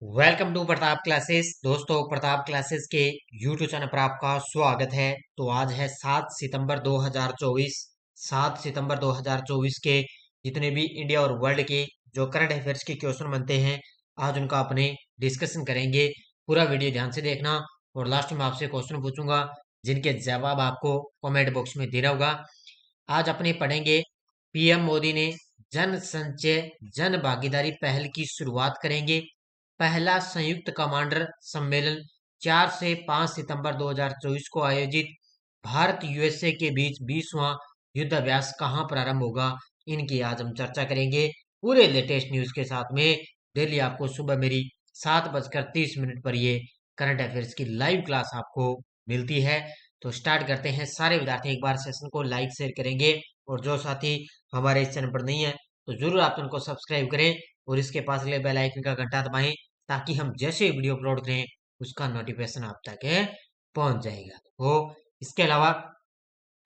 Welcome to Pratap classes. दोस्तों, Pratap classes के YouTube channel पर आपका स्वागत है। तो आज है 7 सितंबर 2024। 7 सितंबर 2024 के जितने भी इंडिया और वर्ल्ड के जो करंट अफेयर्स के क्वेश्चन बनते हैं, आज उनका अपने डिस्कशन करेंगे। पूरा वीडियो ध्यान से देखना और लास्ट में आपसे क्वेश्चन पूछूंगा जिनके जवाब आपको कमेंट बॉक्स में देना होगा। आज अपने पढ़ेंगे पीएम मोदी ने जन संचय जन भागीदारी पहल की शुरुआत करेंगे। पहला संयुक्त कमांडर सम्मेलन 4 से 5 सितंबर 2024 को आयोजित भारत यूएसए के बीच 20वां युद्ध अभ्यास कहां प्रारंभ होगा, इनकी आज हम चर्चा करेंगे पूरे लेटेस्ट न्यूज के साथ में। डेली आपको सुबह मेरी 7:30 पर ये करंट अफेयर्स की लाइव क्लास आपको मिलती है। तो स्टार्ट करते हैं। सारे विद्यार्थी एक बार सेशन को लाइक शेयर करेंगे और जो साथी हमारे इस चैनल पर नहीं है तो जरूर आप उनको सब्सक्राइब करें और इसके पास लगे बेल आइकन का घंटा दबाएं ताकि हम जैसे वीडियो अपलोड करें उसका नोटिफिकेशन आप तक पहुंच जाएगा। तो इसके अलावा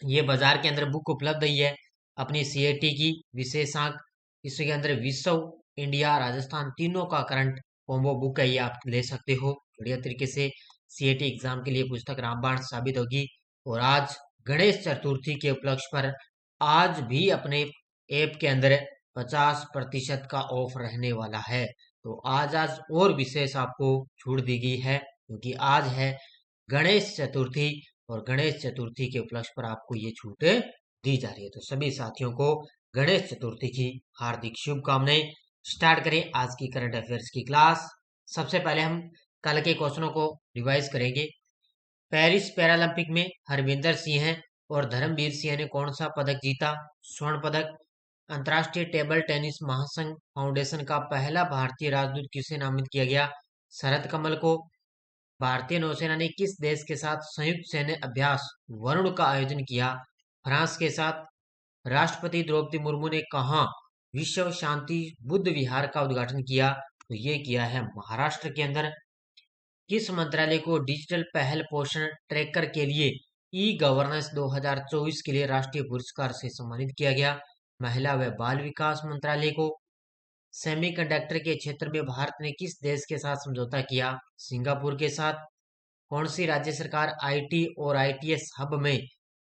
ये बाजार के अंदर बुक उपलब्ध ही है अपनी सीएटी की विशेषांक। इसके अंदर विश्व, इंडिया, राजस्थान तीनों का करंट कॉम्बो बुक है, ये आप ले सकते हो। बढ़िया तरीके से सीएटी एग्जाम के लिए पुस्तक रामबाण साबित होगी। और आज गणेश चतुर्थी के उपलक्ष्य पर आज भी अपने ऐप के अंदर 50% का ऑफ रहने वाला है। तो आज और विशेष आपको छूट दी गई है क्योंकि आज है गणेश चतुर्थी और गणेश चतुर्थी के उपलक्ष्य पर आपको ये छूट दी जा रही है। तो सभी साथियों को गणेश चतुर्थी की हार्दिक शुभकामनाएं। स्टार्ट करें आज की करंट अफेयर्स की क्लास। सबसे पहले हम कल के क्वेश्चनों को रिवाइज करेंगे। पेरिस पैरालंपिक में हरविंदर सिंह और धर्मवीर सिंह ने कौन सा पदक जीता? स्वर्ण पदक। अंतर्राष्ट्रीय टेबल टेनिस महासंघ फाउंडेशन का पहला भारतीय राजदूत किसे नामित किया गया? शरद कमल को। भारतीय नौसेना ने किस देश के साथ संयुक्त सैन्य अभ्यास वरुण का आयोजन किया? फ्रांस के साथ। राष्ट्रपति द्रौपदी मुर्मू ने कहा विश्व शांति बुद्ध विहार का उद्घाटन किया? तो ये किया है महाराष्ट्र के अंदर। किस मंत्रालय को डिजिटल पहल पोषण ट्रैकर के लिए ई गवर्नेंस 2024 के लिए राष्ट्रीय पुरस्कार से सम्मानित किया गया? महिला व बाल विकास मंत्रालय को। सेमीकंडक्टर के क्षेत्र में भारत ने किस देश के साथ समझौता किया? सिंगापुर के साथ। कौन सी राज्य सरकार आईटी और आईटीएस हब में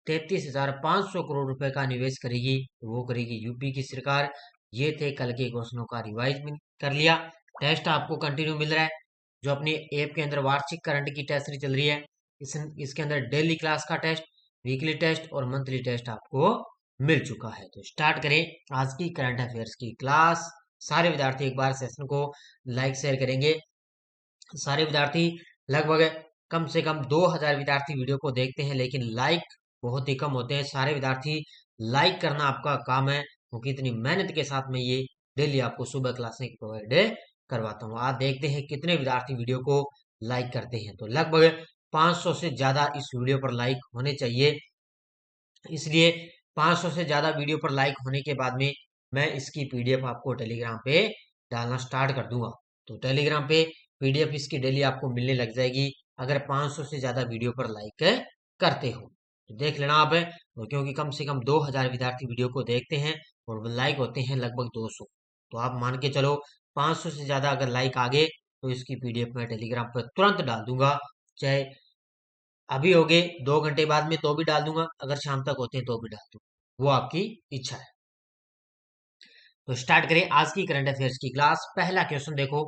33,500 करोड़ रुपए का निवेश करेगी? तो वो करेगी यूपी की सरकार। ये थे कल के क्वेश्चनों का रिवाइज कर लिया। टेस्ट आपको कंटिन्यू मिल रहा है जो अपनी ऐप के अंदर वार्षिक करंट की टेस्ट चल रही है। इसके अंदर डेली क्लास का टेस्ट, वीकली टेस्ट और मंथली टेस्ट आपको मिल चुका है। तो स्टार्ट करें आज की करंट अफेयर्स की क्लास। सारे विद्यार्थी एक बार सेशन को लाइक शेयर करेंगे। सारे विद्यार्थी लगभग कम से कम 2000 विद्यार्थी वीडियो को देखते हैं लेकिन लाइक बहुत ही कम होते हैं। सारे विद्यार्थी लाइक करना आपका काम है क्योंकि इतनी मेहनत के साथ में ये डेली आपको सुबह क्लासें प्रोवाइड करवाता हूँ। आज देखते हैं कितने विद्यार्थी वीडियो को लाइक करते हैं। तो लगभग 500 से ज्यादा इस वीडियो पर लाइक होने चाहिए, इसलिए 500 से ज्यादा वीडियो पर लाइक होने के बाद में मैं इसकी पीडीएफ आपको टेलीग्राम पे डालना स्टार्ट कर दूंगा। तो टेलीग्राम पे पीडीएफ इसकी डेली आपको मिलने लग जाएगी अगर 500 से ज्यादा वीडियो पर लाइक करते हो। तो देख लेना आप है तो क्योंकि कम से कम 2000 विद्यार्थी वीडियो को देखते हैं और लाइक होते हैं लगभग 200। तो आप मान के चलो 500 से ज्यादा अगर लाइक आ गए तो इसकी पीडीएफ मैं टेलीग्राम पर तुरंत डाल दूंगा। चाहे अभी हो गए 2 घंटे बाद में तो भी डाल दूंगा, अगर शाम तक होते हैं तो भी डाल दूंगा, वो आपकी इच्छा है। तो स्टार्ट करें आज की करंट अफेयर्स की क्लास। पहला क्वेश्चन देखो,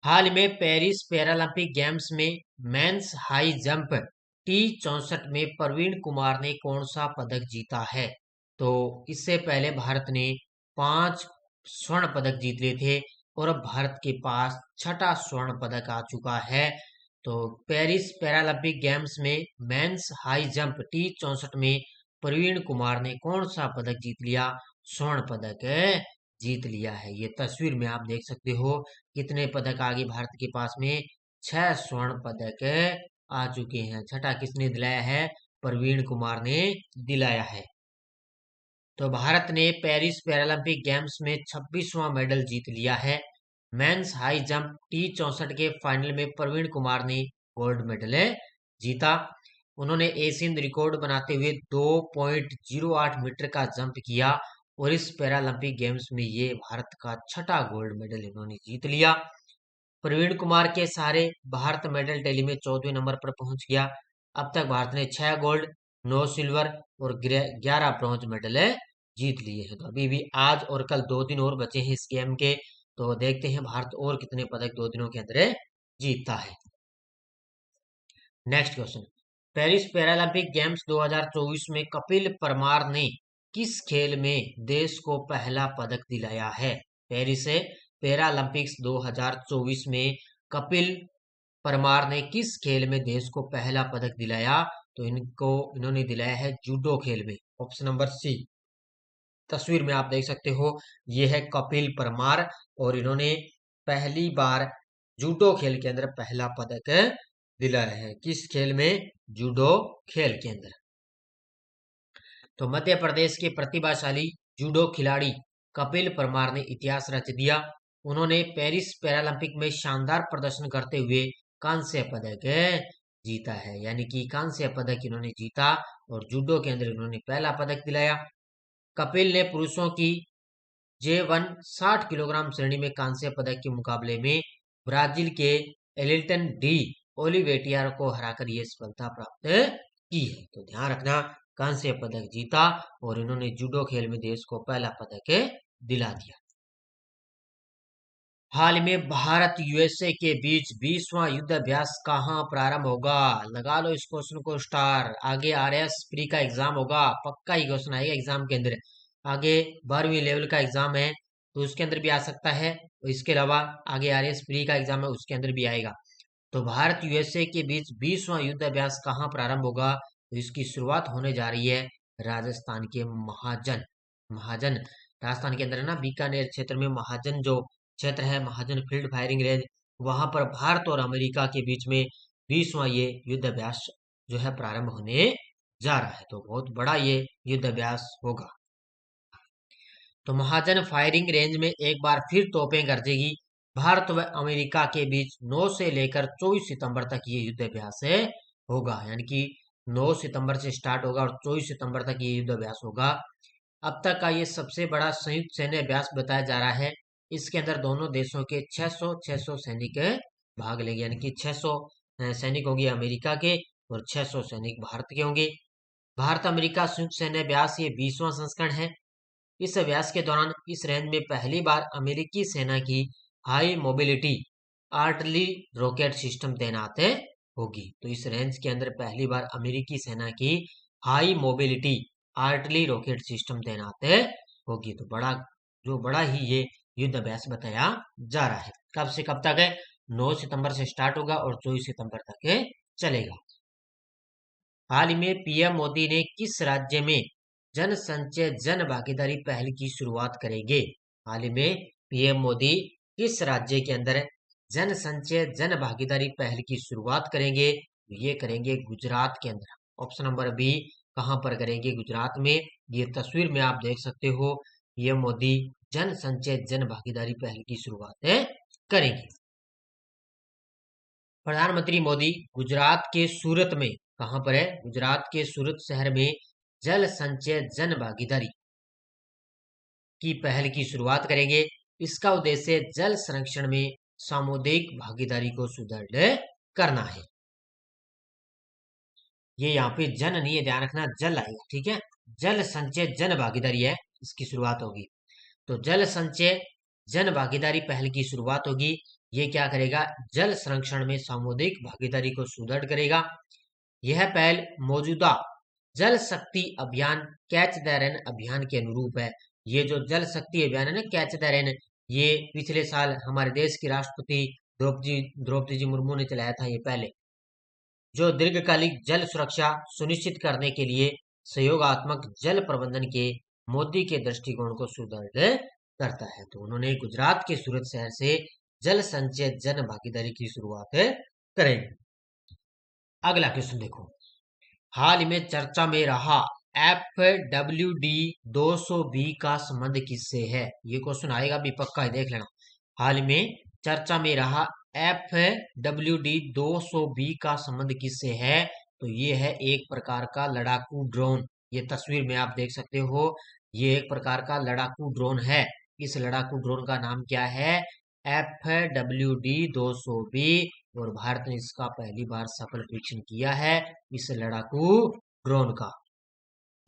हाल में पेरिस पैरालंपिक गेम्स में मेंस हाई जंप T64 में प्रवीण कुमार ने कौन सा पदक जीता है? तो इससे पहले भारत ने 5 स्वर्ण पदक जीत लिए थे और अब भारत के पास छठा स्वर्ण पदक आ चुका है। तो पेरिस पैरालंपिक गेम्स में मेंस हाई जंप T64 में प्रवीण कुमार ने कौन सा पदक जीत लिया? स्वर्ण पदक जीत लिया है। ये तस्वीर में आप देख सकते हो कितने पदक आगे भारत के पास में 6 स्वर्ण पदक आ चुके हैं। छठा किसने दिलाया है? प्रवीण कुमार ने दिलाया है। तो भारत ने पेरिस पैरालंपिक गेम्स में 26वां मेडल जीत लिया है। मेंस हाई जंप T64 के फाइनल में प्रवीण कुमार ने गोल्ड मेडल जीता। उन्होंने एशियन रिकॉर्ड बनाते हुए 2.08 मीटर का जंप किया और इस पैरालंपिक गेम्स में ये भारत का छठा गोल्ड मेडल इन्होंने जीत लिया। प्रवीण कुमार के सहारे भारत मेडल टैली में 14वें नंबर पर पहुंच गया। अब तक भारत ने 6 गोल्ड, 9 सिल्वर और 11 ब्रॉन्ज मेडल जीत लिए हैं। तो अभी भी आज और कल 2 दिन और बचे हैं इस गेम के, तो देखते हैं भारत और कितने पदक 2 दिनों के अंदर जीतता है। Next question, Paris Paralympic games 2024 में कपिल परमार ने किस खेल में देश को पहला पदक दिलाया है? पेरिस पैरालंपिक्स 2024 में कपिल परमार ने किस खेल में देश को पहला पदक दिलाया? तो इन्होंने दिलाया है जूडो खेल में। Option number C. तस्वीर में आप देख सकते हो, ये है कपिल परमार और इन्होंने पहली बार जूडो खेल के अंदर पहला पदक दिलाया है। किस खेल में? जूडो खेल के अंदर। तो मध्य प्रदेश के प्रतिभाशाली जूडो खिलाड़ी कपिल परमार ने इतिहास रच दिया। उन्होंने पेरिस पैरालंपिक में शानदार प्रदर्शन करते हुए कांस्य पदक जीता है, यानी कि कांस्य पदक इन्होंने जीता और जूडो के अंदर इन्होंने पहला पदक दिलाया। कपिल ने पुरुषों की J1 60 किलोग्राम श्रेणी में कांस्य पदक के मुकाबले में ब्राजील के एलिल्टन डी ओलिवेटिया को हराकर यह सफलता प्राप्त की है। तो ध्यान रखना, कांस्य पदक जीता और इन्होंने जूडो खेल में देश को पहला पदक दिला दिया। हाल में भारत यूएसए के बीच 20वां युद्ध अभ्यास कहां प्रारंभ होगा? लगा लो इस क्वेश्चन को स्टार। आगे आरएस प्री का एग्जाम होगा, पक्का ही क्वेश्चन आएगा एग्जाम के अंदर। आगे 12वीं लेवल का एग्जाम है तो उसके अंदर भी आ सकता है, और इसके अलावा आगे आरएस प्री का एग्जाम है उसके अंदर भी आएगा। तो भारत यूएसए के बीच 20वां युद्ध अभ्यास कहां प्रारंभ होगा? तो इसकी शुरुआत होने जा रही है राजस्थान के महाजन राजस्थान के अंदर है ना, बीकानेर क्षेत्र में महाजन जो क्षेत्र है, महाजन फील्ड फायरिंग रेंज, वहां पर भारत और अमेरिका के बीच में 20वां ये युद्ध अभ्यास जो है प्रारंभ होने जा रहा है। तो बहुत बड़ा ये युद्ध अभ्यास होगा। तो महाजन फायरिंग रेंज में एक बार फिर तोपें गरजेगी। भारत व अमेरिका के बीच 9 से लेकर 24 सितंबर तक ये युद्ध अभ्यास होगा, यानी कि 9 सितंबर से स्टार्ट होगा और 24 सितंबर तक ये युद्ध अभ्यास होगा। अब तक का ये सबसे बड़ा संयुक्त सैन्य अभ्यास बताया जा रहा है। इसके अंदर दोनों देशों के 600 सैनिक भाग लेंगे, यानी कि 600 सैनिक होंगे अमेरिका के और 600 सैनिक भारत के होंगे। भारत अमेरिका संयुक्त सैन्य अभ्यास ये 20वां संस्करण है। इस अभ्यास के दौरान इस रेंज में पहली बार अमेरिकी सेना की high mobility artillery rocket system तैनात होगी। तो इस रेंज के अंदर पहली बार अमेरिकी सेना की high mobility artillery rocket system तैनात होगी। तो बड़ा ही ये युद्ध अभ्यास बताया जा रहा है। कब से कब तक है? 9 सितंबर से स्टार्ट होगा और 24 सितंबर तक चलेगा। हाल ही में पीएम मोदी ने किस राज्य में जन संचय जन भागीदारी पहल की शुरुआत करेंगे? हाल ही में पीएम मोदी किस राज्य के अंदर जन संचय जन भागीदारी पहल की शुरुआत करेंगे? ये करेंगे गुजरात के अंदर। Option number B. कहां पर करेंगे? गुजरात में। ये तस्वीर में आप देख सकते हो, ये मोदी जन संचय जन भागीदारी पहल की शुरुआत करेंगे। प्रधानमंत्री मोदी गुजरात के सूरत में, कहां पर है? गुजरात के सूरत शहर में जल संचय जन भागीदारी की पहल की शुरुआत करेंगे। इसका उद्देश्य जल संरक्षण में सामुदायिक भागीदारी को सुदृढ़ करना है। ये यहाँ पे जन नहीं है, ध्यान रखना, जल आएगा, ठीक है। जल संचय जन भागीदारी है, इसकी शुरुआत होगी। तो जल संचय जन भागीदारी पहल की शुरुआत होगी। ये क्या करेगा? जल संरक्षण में सामुदायिक भागीदारी को सुदृढ़ करेगा। यह पहल मौजूदा जल शक्ति अभियान कैच द रेन अभियान के अनुरूप है। ये जो जल शक्ति अभियान है ना, कैच द रेन, ये पिछले साल हमारे देश की राष्ट्रपति द्रौपदी जी मुर्मू ने चलाया था ये पहले, जो दीर्घकालिक जल सुरक्षा सुनिश्चित करने के लिए सहयोगात्मक जल प्रबंधन के मोदी के दृष्टिकोण को सुदृढ़ करता है। तो उन्होंने गुजरात के सूरत शहर से जल संचय जन भागीदारी की शुरुआत करेंगे। अगला क्वेश्चन देखो, हाल में चर्चा में रहा FWD 200B का संबंध किससे है? ये क्वेश्चन आएगा भी, पक्का है, देख लेना। हाल में चर्चा में रहा FWD 200B का संबंध किससे है? तो ये है एक प्रकार का लड़ाकू ड्रोन। ये तस्वीर में आप देख सकते हो, ये एक प्रकार का लड़ाकू ड्रोन है। इस लड़ाकू ड्रोन का नाम क्या है? FWD-200B और भारत ने इसका पहली बार सफल परीक्षण किया है इस लड़ाकू ड्रोन का।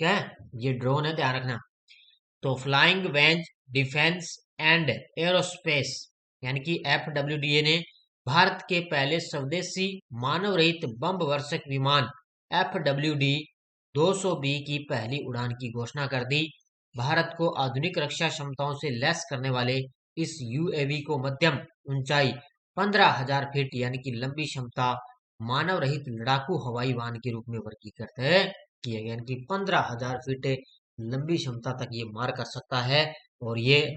क्या ये ड्रोन है, ध्यान रखना। तो flying range defence and aerospace यानी कि FWDA ने भारत के पहले स्वदेशी मानव रहित बम वर्षक विमान FWD-200B की पहली उड़ान की घोषणा कर दी। भारत को आधुनिक रक्षा क्षमताओं से लैस करने वाले इस UAV को मध्यम ऊंचाई 15,000 फीट यानी कि लंबी क्षमता मानव रहित लड़ाकू हवाई वाहन के रूप में वर्गीकृत किया गया, यानी कि 15,000 फीट लंबी क्षमता तक ये मार कर सकता है। और ये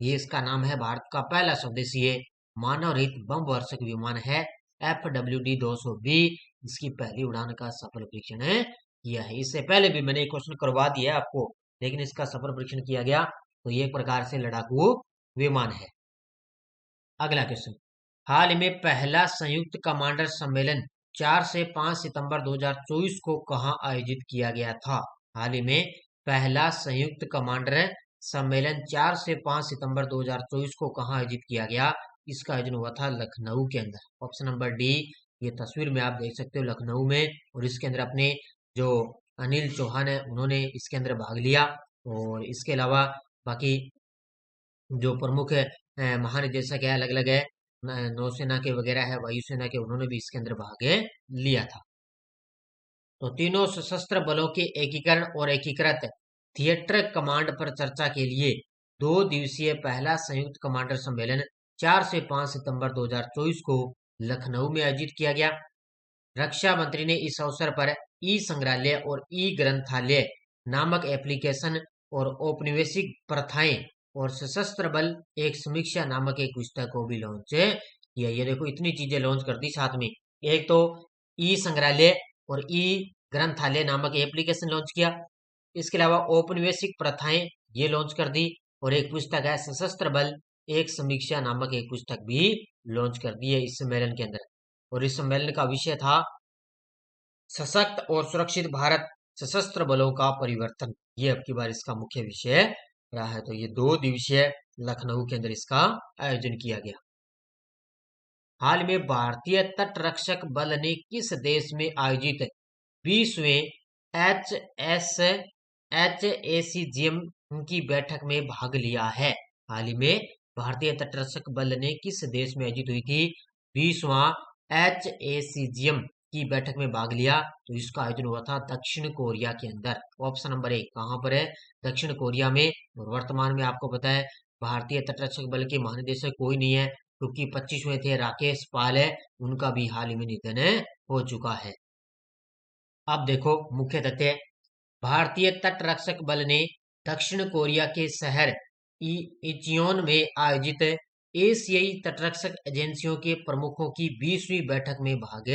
इसका नाम है, भारत का पहला स्वदेशी मानव रहित बम वर्षक विमान है FWD-200B। इसकी पहली उड़ान का सफल परीक्षण किया है। इससे पहले भी मैंने एक क्वेश्चन करवा दिया आपको, लेकिन इसका सफल परीक्षण किया गया। तो ये एक प्रकार से लड़ाकू विमान है। अगला क्वेश्चन, हाल में पहला संयुक्त कमांडर सम्मेलन 4 से 5 सितंबर 2024 को कहां आयोजित किया गया था? हाल ही में पहला संयुक्त कमांडर सम्मेलन 4 से 5 सितंबर 2024 को कहां आयोजित किया गया? इसका आयोजन हुआ था लखनऊ के अंदर। ऑप्शन नंबर डी, ये तस्वीर में आप देख सकते हो लखनऊ में, और इसके अंदर अपने जो अनिल चौहान है उन्होंने इसके अंदर भाग लिया। और इसके अलावा बाकी जो प्रमुख महानिदेशक है, अलग अलग है, नौसेना के वगैरह है, वायुसेना के, उन्होंने भी इसके अंदर भाग लिया था। तो तीनों सशस्त्र बलों के एकीकरण और एकीकृत थिएटर कमांड पर चर्चा के लिए 2 दिवसीय पहला संयुक्त कमांडर सम्मेलन 4 से 5 सितंबर 2024 को लखनऊ में आयोजित किया गया। रक्षा मंत्री ने इस अवसर पर ई संग्रहालय और ई ग्रंथालय नामक एप्लीकेशन और औपनिवेशिक प्रथाएं और सशस्त्र बल एक समीक्षा नामक एक पुस्तक को भी लॉन्च किया। ये देखो इतनी चीजें लॉन्च कर दी साथ में, एक तो ई संग्रहालय और ई ग्रंथालय नामक एप्लीकेशन लॉन्च किया, इसके अलावा औपनिवेशिक प्रथाएं ये लॉन्च कर दी, और एक पुस्तक है सशस्त्र बल एक समीक्षा नामक एक पुस्तक भी लॉन्च कर दी है इस सम्मेलन के अंदर। और इस सम्मेलन का विषय था सशक्त और सुरक्षित भारत, सशस्त्र बलों का परिवर्तन। ये अब की बार इसका मुख्य विषय रहा है। तो ये 2 दिवसीय लखनऊ के अंदर इसका आयोजन किया गया। हाल में भारतीय तटरक्षक बल ने किस देश में आयोजित 20वें HACGM की बैठक में भाग लिया है? हाल ही में भारतीय तटरक्षक बल ने किस देश में आयोजित हुई थी 20वां HACGM की बैठक में भाग लिया? तो इसका आयोजन हुआ था दक्षिण कोरिया के अंदर। ऑप्शन नंबर 1 कहां पर है? दक्षिण कोरिया में। और वर्तमान में आपको पता है भारतीय तटरक्षक बल के महानिदेशक कोई नहीं है, क्योंकि 25वें थे राकेश पाल है, उनका भी हाल ही में निधन हो चुका है। अब देखो मुख्य तथ्य, भारतीय तटरक्षक बल ने दक्षिण कोरिया के शहर इंचियोन में आयोजित एशियाई तटरक्षक एजेंसियों के प्रमुखों की 20वीं बैठक में भाग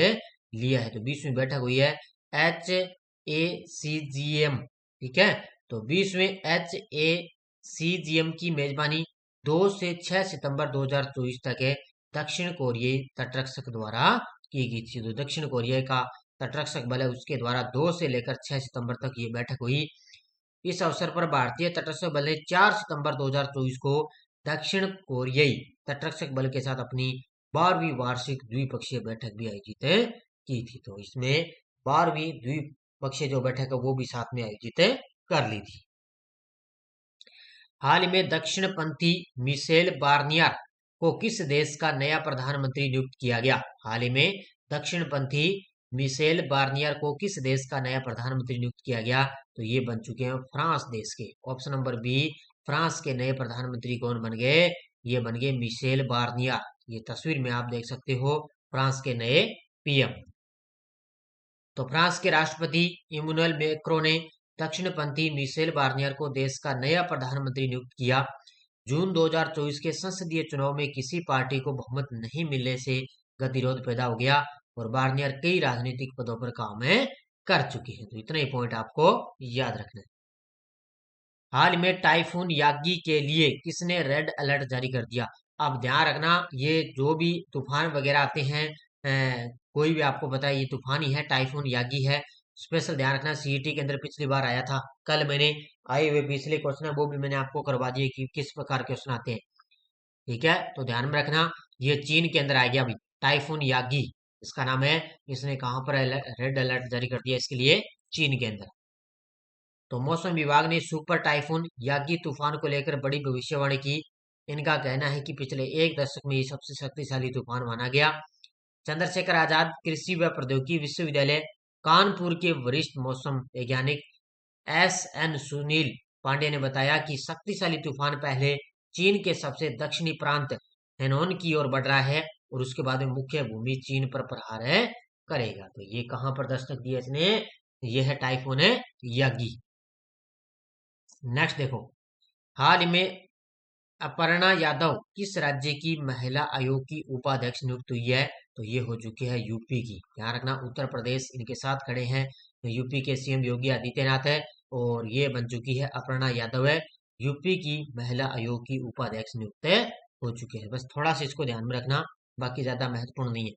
लिया है। तो 20वीं बैठक हुई है HACGM, ठीक है। तो 20वें HACGM की मेजबानी 2 से 6 सितंबर 2024 तक दक्षिण कोरियाई तटरक्षक द्वारा की गई थी। तो दक्षिण कोरिया का तटरक्षक बल है उसके द्वारा 2 से लेकर 6 सितंबर तक ये बैठक हुई। इस अवसर पर भारतीय तटरक्षक बल ने 4 सितंबर 2024 को दक्षिण कोरियाई तटरक्षक बल के साथ अपनी 12वीं वार्षिक द्विपक्षीय बैठक भी आयोजित की थी। तो इसमें 12वीं द्विपक्षीय जो बैठक है वो भी साथ में आयोजित कर ली थी। हाल में दक्षिणपंथी मिशेल बार्नियर को किस देश का नया प्रधानमंत्री नियुक्त किया गया? हाल ही में दक्षिणपंथी मिशेल बार्नियर को किस देश का नया प्रधानमंत्री नियुक्त किया गया? तो ये बन चुके हैं फ्रांस देश के। ऑप्शन नंबर बी, फ्रांस के नए प्रधानमंत्री कौन बन गए? ये बन गए मिशेल बार्नियर। ये तस्वीर में आप देख सकते हो फ्रांस के नए PM। तो फ्रांस के राष्ट्रपति इमैनुअल मैक्रों ने दक्षिणपंथी मिशेल बार्नियर को देश का नया प्रधानमंत्री नियुक्त किया। जून 2024 के संसदीय चुनाव में किसी पार्टी को बहुमत नहीं मिलने से गतिरोध पैदा हो गया और बार्नियर कई राजनीतिक पदों पर काम कर चुके हैं। तो इतना ही पॉइंट आपको याद रखना है। हाल में टाइफून यागी के लिए किसने रेड अलर्ट जारी कर दिया? अब ध्यान रखना, ये जो भी तूफान वगैरह आते हैं, कोई भी आपको पता है ये तूफान ही है, टाइफून यागी है। स्पेशल ध्यान रखना, CET के अंदर पिछली बार आया था, कल मैंने आए हुए पिछले क्वेश्चन है वो भी मैंने आपको करवा दिए कि किस प्रकार क्वेश्चन आते हैं। ठीक है, तो ध्यान में रखना ये चीन के अंदर आ गया अभी टाइफून यागी, इसका नाम है। इसने कहां पर रेड अलर्ट जारी कर दिया इसके लिए? चीन के अंदर। तो मौसम विभाग ने सुपर टाइफून यागी तूफान को लेकर बड़ी भविष्यवाणी की। इनका कहना है कि पिछले एक दशक में ये सबसे शक्तिशाली तूफान माना गया। चंद्रशेखर आजाद कृषि व प्रौद्योगिकी विश्वविद्यालय कानपुर के वरिष्ठ मौसम वैज्ञानिक एस.एन. सुनील पांडे ने बताया कि शक्तिशाली तूफान पहले चीन के सबसे दक्षिणी प्रांत हेनोन की ओर बढ़ रहा है और उसके बाद में मुख्य भूमि चीन पर प्रहार करेगा। तो ये कहां पर दस्तक दिया इसने? ये है टाइफून यागी। नेक्स्ट देखो, हाल ही में अपर्णा यादव किस राज्य की महिला आयोग की उपाध्यक्ष नियुक्त हुई है? तो ये हो चुकी है यूपी की। ध्यान रखना उत्तर प्रदेश इनके साथ खड़े हैं, तो यूपी के सीएम योगी आदित्यनाथ है और ये बन चुकी है अपर्णा यादव है, यूपी की महिला आयोग की उपाध्यक्ष नियुक्त हो चुके हैं। बस थोड़ा सा इसको ध्यान में रखना, बाकी ज्यादा महत्वपूर्ण नहीं है।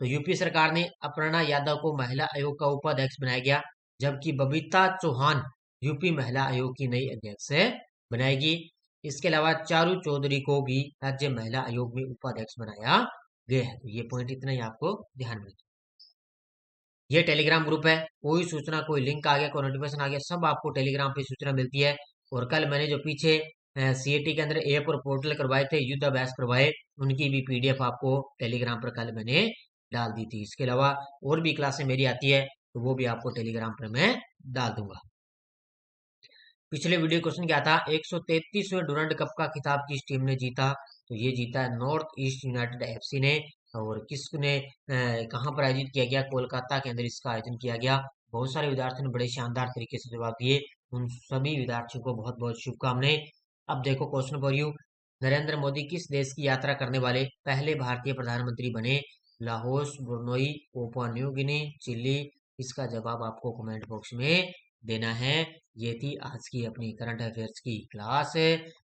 तो यूपी सरकार ने अपर्णा यादव को महिला आयोग का उपाध्यक्ष बनाया गया, जबकि बबीता चौहान यूपी महिला आयोग की नई अध्यक्ष बनाएगी। इसके अलावा चारू चौधरी को भी राज्य महिला आयोग में उपाध्यक्ष बनाया गया है। तो ये पॉइंट इतना ही आपको ध्यान में रखना। ये टेलीग्राम ग्रुप है, कोई सूचना, कोई लिंक आ गया, कोई नोटिफिकेशन आ गया, सब आपको टेलीग्राम पे सूचना मिलती है। और कल मैंने जो पीछे सीएटी के अंदर ऐप और पोर्टल करवाए थे, युद्ध अभ्यास करवाए, उनकी भी पीडीएफ आपको टेलीग्राम पर कल मैंने डाल दी थी। इसके अलावा और भी क्लासें मेरी आती है, तो वो भी आपको टेलीग्राम पर मैं डाल दूंगा। पिछले वीडियो क्वेश्चन क्या था? 133वें डुरंड कप का खिताब किस टीम ने जीता? तो ये जीता है नॉर्थ ईस्ट यूनाइटेड एफसी ने। और किसने कहां पर आयोजित किया गया? कोलकाता के अंदर इसका आयोजन किया गया। बहुत सारे विद्यार्थियों ने बड़े शानदार तरीके से जवाब दिए, उन सभी विद्यार्थियों को बहुत बहुत शुभकामनाएं। अब देखो question for you, Narendra Modi किस देश की यात्रा करने वाले पहले भारतीय प्रधानमंत्री बने? Laos, Brunei, Papua New Guinea, Chile? इसका जवाब आपको कमेंट बॉक्स में देना है। ये थी आज की अपनी करंट अफेयर्स की क्लास।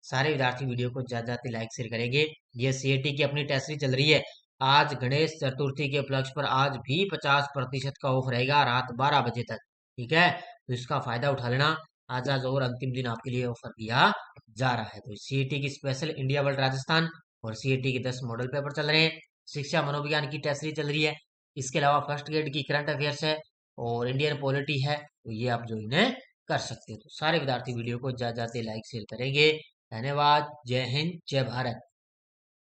सारे विद्यार्थी वीडियो को ज्यादा ज्यादा लाइक शेयर करेंगे। ये सीएटी की अपनी टेस्ट सीरीज चल रही है। आज गणेश चतुर्थी के उपलक्ष्य पर आज भी 50% का ऑफ रहेगा रात 12 बजे तक। ठीक है, तो इसका फायदा उठा लेना। आज और अंतिम दिन आपके लिए ऑफर दिया जा रहा है। तो सीएटी की स्पेशल इंडिया वर्ल्ड राजस्थान और सीएटी के 10 मॉडल पेपर चल रहे हैं। शिक्षा मनोविज्ञान की टेस्ट सीरीज चल रही है। इसके अलावा फर्स्ट ग्रेड की करंट अफेयर्स है और इंडियन पॉलिटी है, तो ये आप जो इन्हें कर सकते हो। तो सारे विद्यार्थी वीडियो को ज्यादा से लाइक शेयर करेंगे। धन्यवाद। जय हिंद, जय भारत।